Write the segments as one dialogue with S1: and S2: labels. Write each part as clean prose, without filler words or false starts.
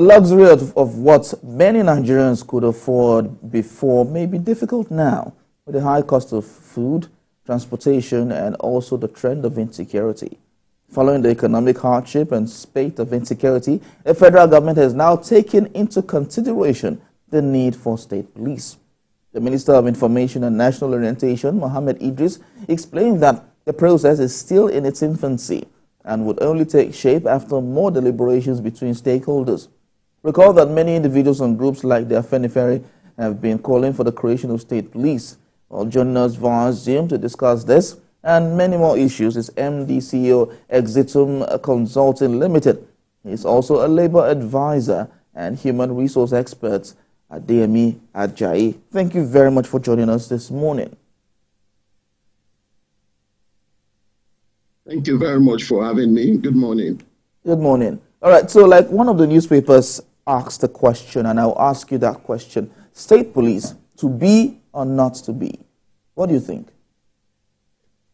S1: luxury of what many Nigerians could afford before may be difficult now with the high cost of food, transportation, and also the trend of insecurity. Following the economic hardship and spate of insecurity, the federal government has now taken into consideration the need for state police. The Minister of Information and National Orientation, Mohammed Idris, explained that the process is still in its infancy and would only take shape after more deliberations between stakeholders. Recall that many individuals and groups like the Afenifere have been calling for the creation of state police. Well, joining us via Zoom to discuss this and many more issues is MD CEO Exitum Consulting Limited. He is also a labor advisor and human resource expert at DME Ajayi. Thank you very much for joining us this morning.
S2: Thank you very much for having me. Good morning.
S1: Good morning. All right, so like one of the newspapers asked a question, and I'll ask you that question. State police, to be or not to be? What do you think?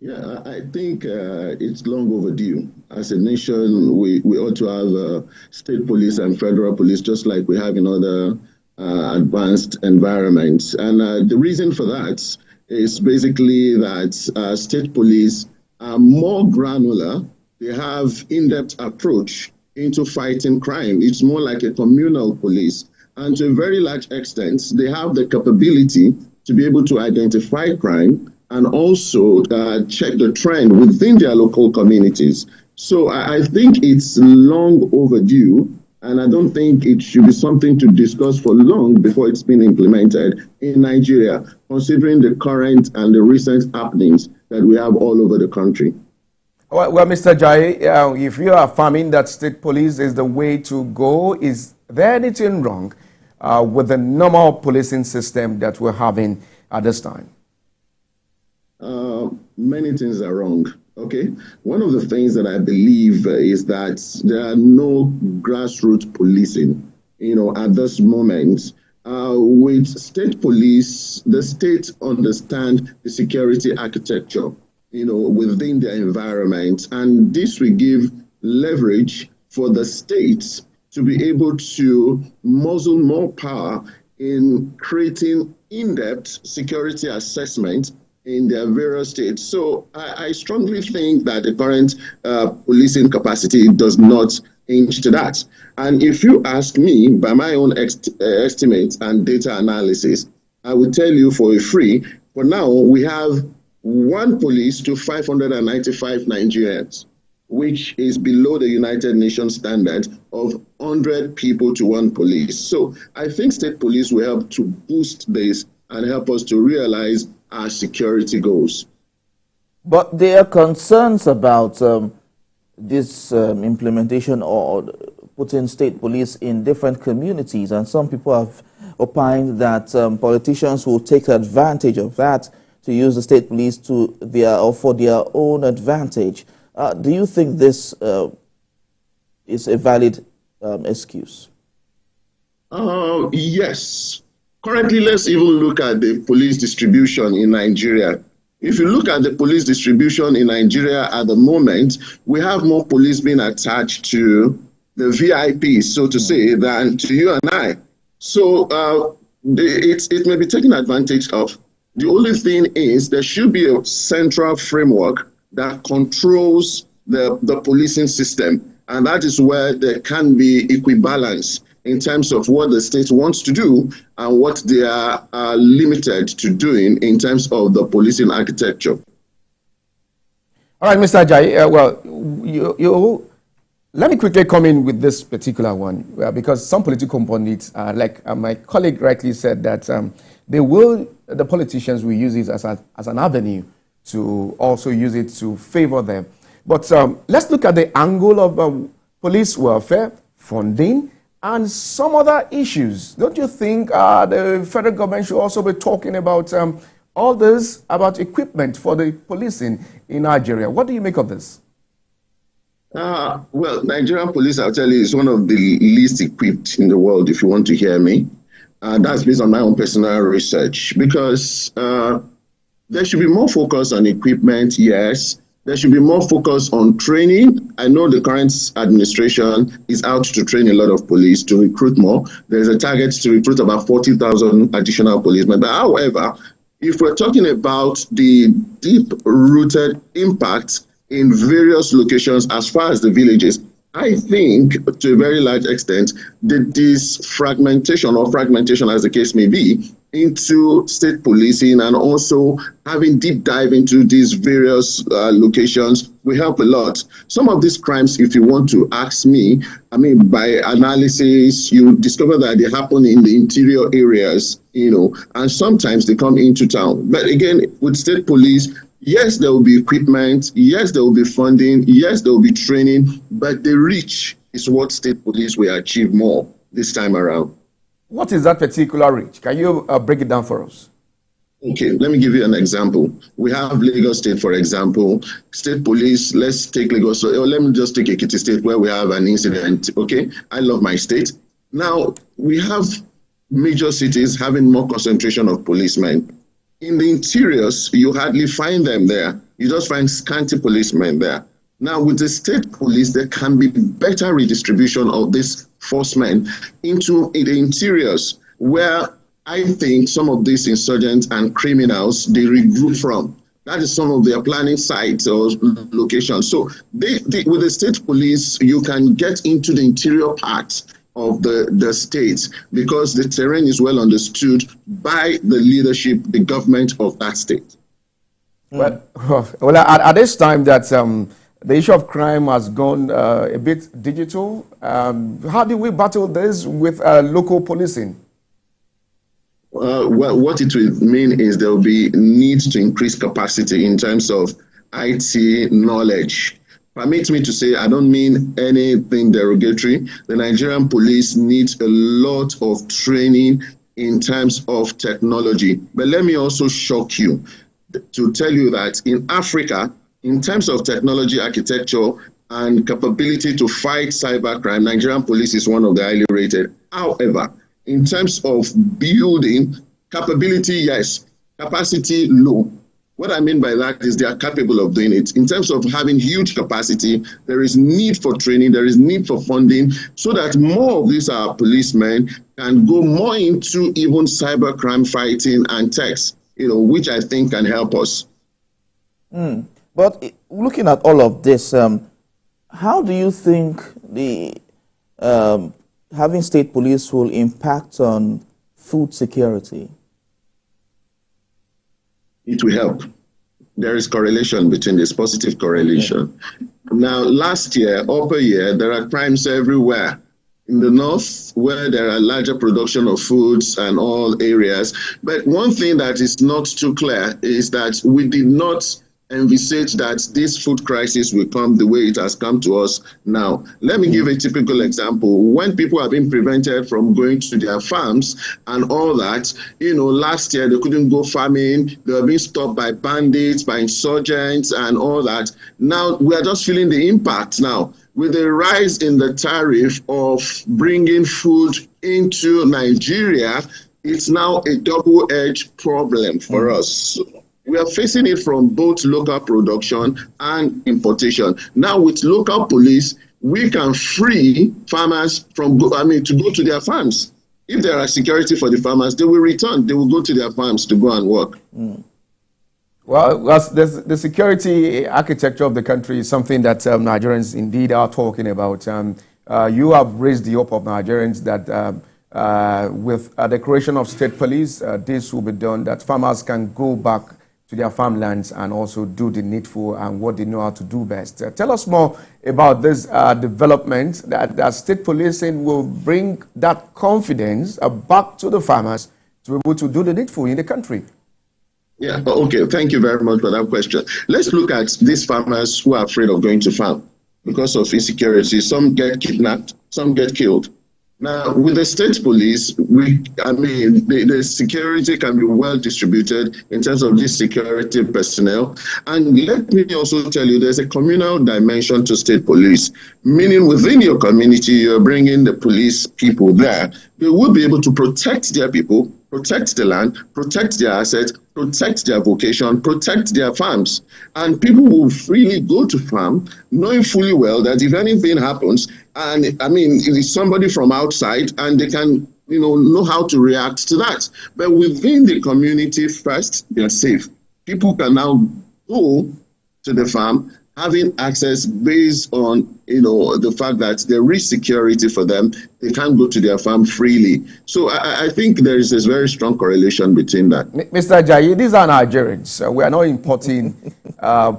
S2: Yeah, I think it's long overdue. As a nation, we ought to have state police and federal police, just like we have in other advanced environments. And the reason for that is basically that state police are more granular. They have in-depth approach into fighting crime. It's more like a communal police. And to a very large extent, they have the capability to be able to identify crime and also check the trend within their local communities. So I think it's long overdue, and I don't think it should be something to discuss for long before it's been implemented in Nigeria, considering the current and the recent happenings that we have all over the country.
S3: Well, Mr. Jai, if you are affirming that state police is the way to go, is there anything wrong with the normal policing system that we're having at this time?
S2: Many things are wrong. Okay. One of the things that I believe is that there are no grassroots policing, at this moment. With state police, the state understand the security architecture, within their environment. And this will give leverage for the states to be able to muzzle more power in creating in-depth security assessment in their various states. So I strongly think that the current policing capacity does not inch to that. And if you ask me, by my own estimates and data analysis, I will tell you for now, we have one police to 595 Nigerians, which is below the United Nations standard of 100 people to one police. So I think state police will help to boost this and help us to realize our security goals.
S1: But there are concerns about this implementation or putting state police in different communities, and some people have opined that politicians will take advantage of that to use the state police for their own advantage. Do you think this is a valid excuse?
S2: Yes. Currently, let's even look at the police distribution in Nigeria. If you look at the police distribution in Nigeria at the moment, we have more police being attached to the VIPs, so to say, than to you and I. So it may be taken advantage of. The only thing is there should be a central framework that controls the policing system. And that is where there can be equibalence in terms of what the state wants to do and what they are limited to doing in terms of the policing architecture.
S3: All right, Mr. Ajayi, let me quickly come in with this particular one, because some political pundits, like my colleague rightly said, that the politicians will use it as an avenue to also use it to favor them. But let's look at the angle of police welfare, funding, and some other issues. Don't you think the federal government should also be talking about all this, about equipment for the policing in Nigeria? What do you make of this?
S2: Well, Nigerian police, I'll tell you, is one of the least equipped in the world, if you want to hear me. That's based on my own personal research, because there should be more focus on equipment, yes. There should be more focus on training. I know the current administration is out to train a lot of police, to recruit more. There's a target to recruit about 40,000 additional policemen. But however, if we're talking about the deep-rooted impact in various locations as far as the villages, I think to a very large extent that this fragmentation as the case may be, into state policing and also having deep dive into these various locations will help a lot. Some of these crimes, if you want to ask me, I mean, by analysis, you discover that they happen in the interior areas, and sometimes they come into town. But again, with state police, yes, there will be equipment, yes, there will be funding, yes, there will be training, but the reach is what state police will achieve more this time around.
S3: What is that particular reach? Can you break it down for us?
S2: Okay, let me give you an example. We have Lagos State, for example. State police, let's take Lagos. So let me just take Ekiti State where we have an incident. Okay, I love my state. Now, we have major cities having more concentration of policemen. In the interiors, you hardly find them there. You just find scanty policemen there. Now, with the state police, there can be better redistribution of these forcemen into the interiors, where I think some of these insurgents and criminals, they regroup from. That is some of their planning sites or locations. So with the state police, you can get into the interior parts of the states because the terrain is well understood by the leadership, the government of that state.
S3: Well, at this time that the issue of crime has gone a bit digital, how do we battle this with local policing?
S2: Well, what it will mean is there will be need to increase capacity in terms of IT knowledge. Permit me to say, I don't mean anything derogatory. The Nigerian police needs a lot of training in terms of technology. But let me also shock you to tell you that in Africa, in terms of technology architecture and capability to fight cybercrime, Nigerian police is one of the highly rated. However, in terms of building capability, yes, capacity, low. What I mean by that is they are capable of doing it. In terms of having huge capacity, there is need for training, there is need for funding, so that more of these policemen can go more into even cybercrime fighting and techs, which I think can help us.
S1: But looking at all of this, how do you think the having state police will impact on food security?
S2: It will help. There is correlation between this, positive correlation. Now, last year, upper year, there are crimes everywhere. In the north, where there are larger production of foods and all areas. But one thing that is not too clear is that we did not envisage that this food crisis will come the way it has come to us now. Let me give a typical example. When people have been prevented from going to their farms and all that, last year they couldn't go farming, they were being stopped by bandits, by insurgents and all that. Now we are just feeling the impact now. With the rise in the tariff of bringing food into Nigeria, it's now a double-edged problem for us. We are facing it from both local production and importation. Now with local police, we can free farmers from to go to their farms. If there are security for the farmers, they will return. They will go to their farms to go and work.
S3: Well, the security architecture of the country is something that Nigerians indeed are talking about. You have raised the hope of Nigerians that with the creation of state police, this will be done, that farmers can go back to their farmlands and also do the needful and what they know how to do best. Tell us more about this development that state policing will bring that confidence back to the farmers to be able to do the needful in the country.
S2: Yeah, okay. Thank you very much for that question. Let's look at these farmers who are afraid of going to farm because of insecurity. Some get kidnapped, some get killed. Now, with the state police, the security can be well distributed in terms of this security personnel. And let me also tell you, there's a communal dimension to state police, meaning within your community, you're bringing the police people there. they will be able to protect their people, protect the land, protect their assets, protect their vocation, protect their farms. And people will freely go to farm, knowing fully well that if anything happens, and I mean, it is somebody from outside, and they can, know how to react to that. But within the community first, they're safe. People can now go to the farm, having access based on the fact that there is security for them. They can't go to their farm freely. So I think there is this very strong correlation between that.
S3: Mr. Ajayi, these are Nigerians. We are not importing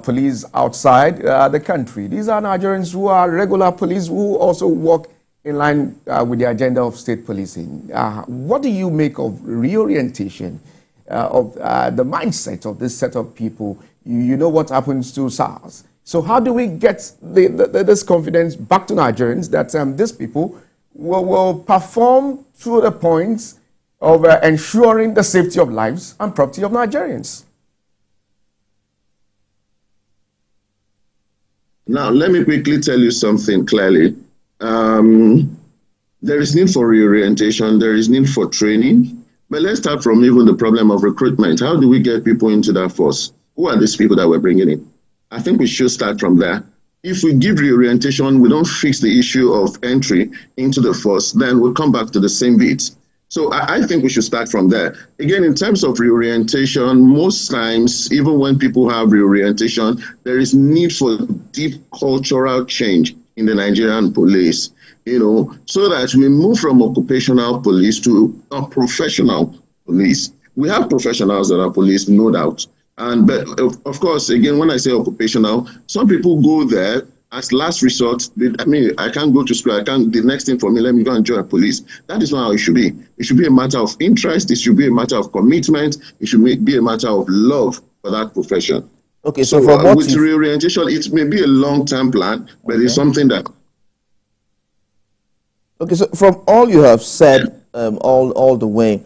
S3: police outside the country. These are Nigerians who are regular police who also work in line with the agenda of state policing. What do you make of reorientation of the mindset of this set of people? You know what happens to SARS. So how do we get this confidence back to Nigerians that these people will perform to the point of ensuring the safety of lives and property of Nigerians?
S2: Now, let me quickly tell you something clearly. There is need for reorientation. There is need for training. But let's start from even the problem of recruitment. How do we get people into that force? Who are these people that we're bringing in? I think we should start from there. If we give reorientation, we don't fix the issue of entry into the force, then we'll come back to the same beat. So I think we should start from there. Again, in terms of reorientation, most times, even when people have reorientation, there is need for deep cultural change in the Nigerian police, so that we move from occupational police to a professional police. We have professionals that are police, no doubt. But of course, again, when I say occupational, some people go there as last resort. I can't go to school. The next thing for me, let me go and join police. That is not how it should be. It should be a matter of interest. It should be a matter of commitment. It should be a matter of love for that profession.
S1: Okay,
S2: so with reorientation, it may be a long-term plan, but it's something that...
S1: Okay, so from all you have said, all the way,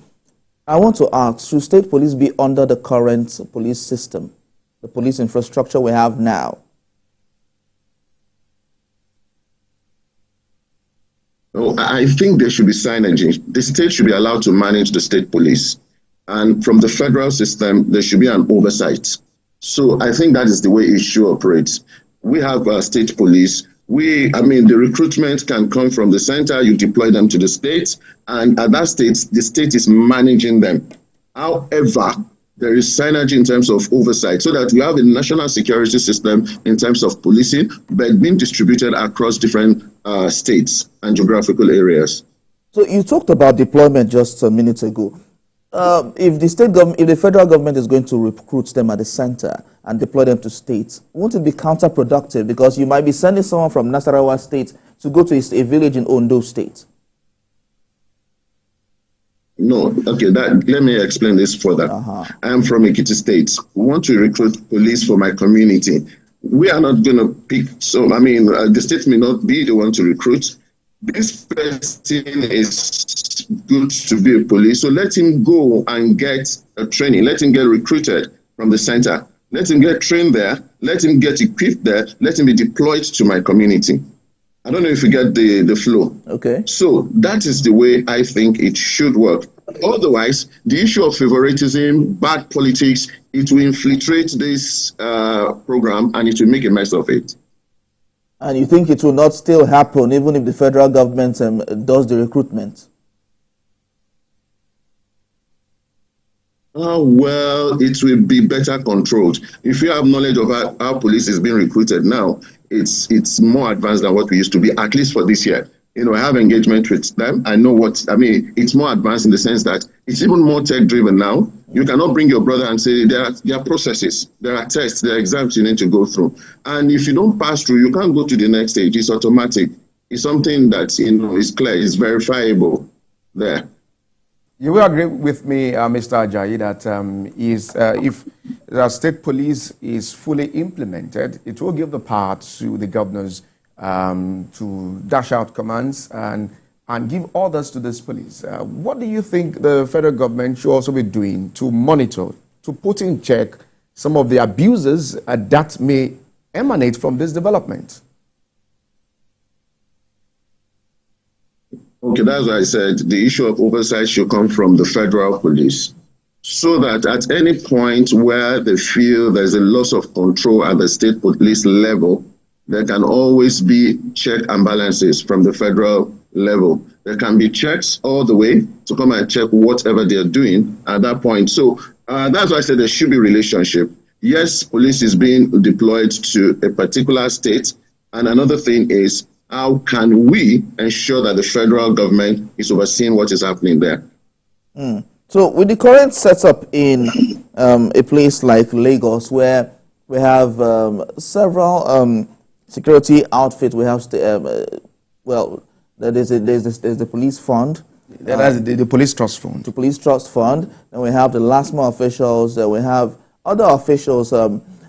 S1: I want to ask, should state police be under the current police system, the police infrastructure we have now?
S2: No, I think there should be synergy. The state should be allowed to manage the state police. And from the federal system, there should be an oversight. So I think that is the way it should operate. We have state police. The recruitment can come from the center, you deploy them to the states, and at that state, the state is managing them. However, there is synergy in terms of oversight, so that we have a national security system in terms of policing, but being distributed across different states and geographical areas.
S1: So you talked about deployment just a minute ago. If the federal government is going to recruit them at the center and deploy them to states, won't it be counterproductive? Because you might be sending someone from Nasarawa State to go to a village in Ondo State.
S2: No, okay, let me explain this further. I'm from Ekiti State. We want to recruit police for my community. We are not going to pick, the state may not be the one to recruit. This person is good to be a police, so let him go and get a training. Let him get recruited from the center. Let him get trained there. Let him get equipped there. Let him be deployed to my community. I don't know if you get the flow.
S1: Okay.
S2: So that is the way I think it should work. Otherwise, the issue of favoritism, bad politics, it will infiltrate this program and it will make a mess of it.
S1: And you think it will not still happen even if the federal government does the recruitment?
S2: Well, it will be better controlled. If you have knowledge of how police is being recruited now, it's more advanced than what we used to be, at least for this year. I have engagement with them. I know it's more advanced in the sense that it's even more tech-driven now. You cannot bring your brother and say there are processes, there are tests, there are exams you need to go through. And if you don't pass through, you can't go to the next stage. It's automatic. It's something that, is clear, it's verifiable there.
S3: You will agree with me, Mr. Ajayi, that if the state police is fully implemented, it will give the power to the governors to dash out commands and give orders to this police. What do you think the federal government should also be doing to monitor, to put in check some of the abuses that may emanate from this development?
S2: Okay, that's why I said the issue of oversight should come from the federal police, so that at any point where they feel there's a loss of control at the state police level, there can always be check and balances from the federal level. There can be checks all the way to come and check whatever they're doing at that point. So that's why I said there should be relationship. Yes, police is being deployed to a particular state. And another thing is, how can we ensure that the federal government is overseeing what is happening there?
S1: So with the current setup in a place like Lagos, where we have several security outfits, we have there's the police fund.
S3: That's the police trust fund.
S1: The police trust fund. Then we have the last mile officials. We have other officials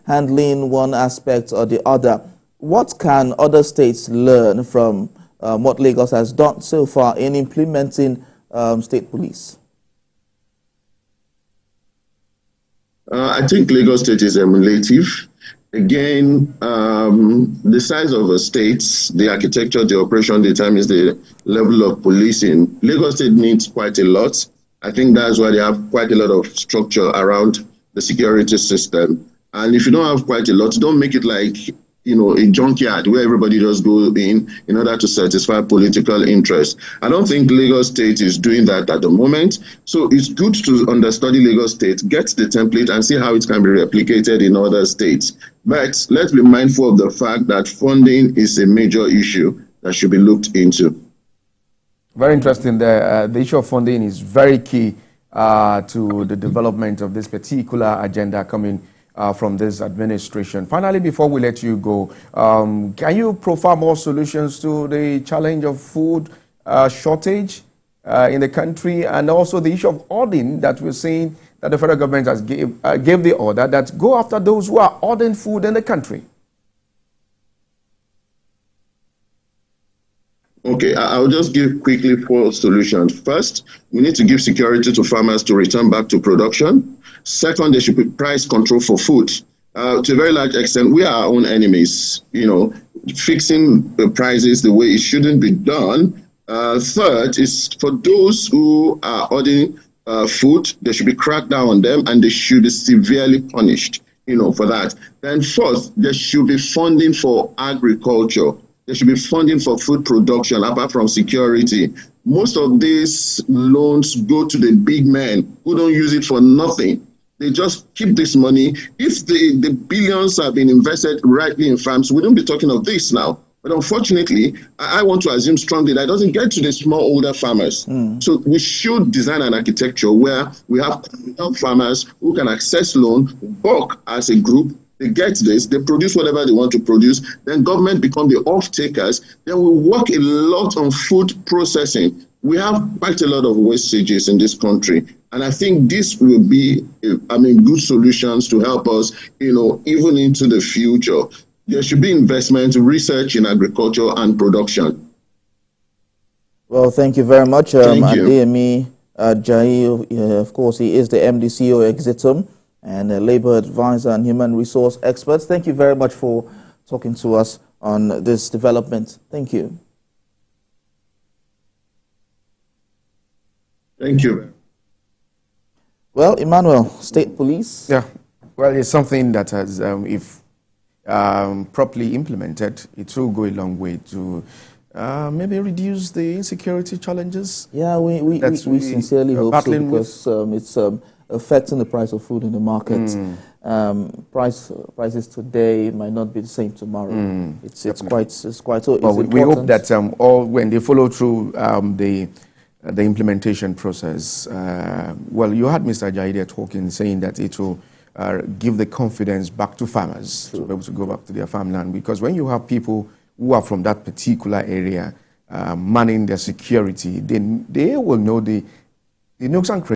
S1: handling one aspect or the other. What can other states learn from what Lagos has done so far in implementing state police?
S2: I think Lagos State is emulative. Again, the size of a state, the architecture, the operation determines the level of policing. Lagos State needs quite a lot. I think that's why they have quite a lot of structure around the security system. And if you don't have quite a lot, don't make it like, a junkyard where everybody just go in order to satisfy political interest. I don't think Lagos State is doing that at the moment. So it's good to understudy Lagos State, get the template and see how it can be replicated in other states. But let's be mindful of the fact that funding is a major issue that should be looked into.
S3: Very interesting there. The issue of funding is very key to the development of this particular agenda coming from this administration. Finally, before we let you go, can you profile more solutions to the challenge of food shortage in the country, and also the issue of hoarding that we're seeing that the federal government has gave the order that go after those who are hoarding food in the country?
S2: Okay, I'll just give quickly 4 solutions. First, we need to give security to farmers to return back to production. Second, there should be price control for food. To a very large extent, we are our own enemies, fixing the prices the way it shouldn't be done. Third is for those who are ordering food, there should be cracked down on them and they should be severely punished, for that. Then fourth, there should be funding for agriculture. There should be funding for food production apart from security. Most of these loans go to the big men who don't use it for nothing. They just keep this money. If the billions have been invested rightly in farms, we don't be talking of this now. But unfortunately, I want to assume strongly that it doesn't get to the smallholder farmers. So we should design an architecture where we have farmers who can access loan, work as a group. They get this, they produce whatever they want to produce, then government become the off-takers, then we work a lot on food processing. We have quite a lot of wastages in this country. And I think this will be, good solutions to help us, even into the future. There should be investment, research in agriculture and production.
S1: Well, thank you very much.
S2: Thank you.
S1: Adeyemi Ajayi, of course, he is the MD CEO Exitum and a labor advisor and human resource expert. Thank you very much for talking to us on this development. Thank you.
S2: Thank you.
S1: Well, Emmanuel, state police.
S3: Yeah, well, it's something that has, if properly implemented, it will go a long way to maybe reduce the insecurity challenges.
S1: Yeah, we sincerely hope so, because it's affecting the price of food in the market. Prices today might not be the same tomorrow. It's quite.
S3: But we hope that when they follow through the implementation process, well, you had Mr. Ajayi there talking, saying that it will give the confidence back to farmers to be able to go back to their farmland, because when you have people who are from that particular area manning their security, then they will know the nooks and crannies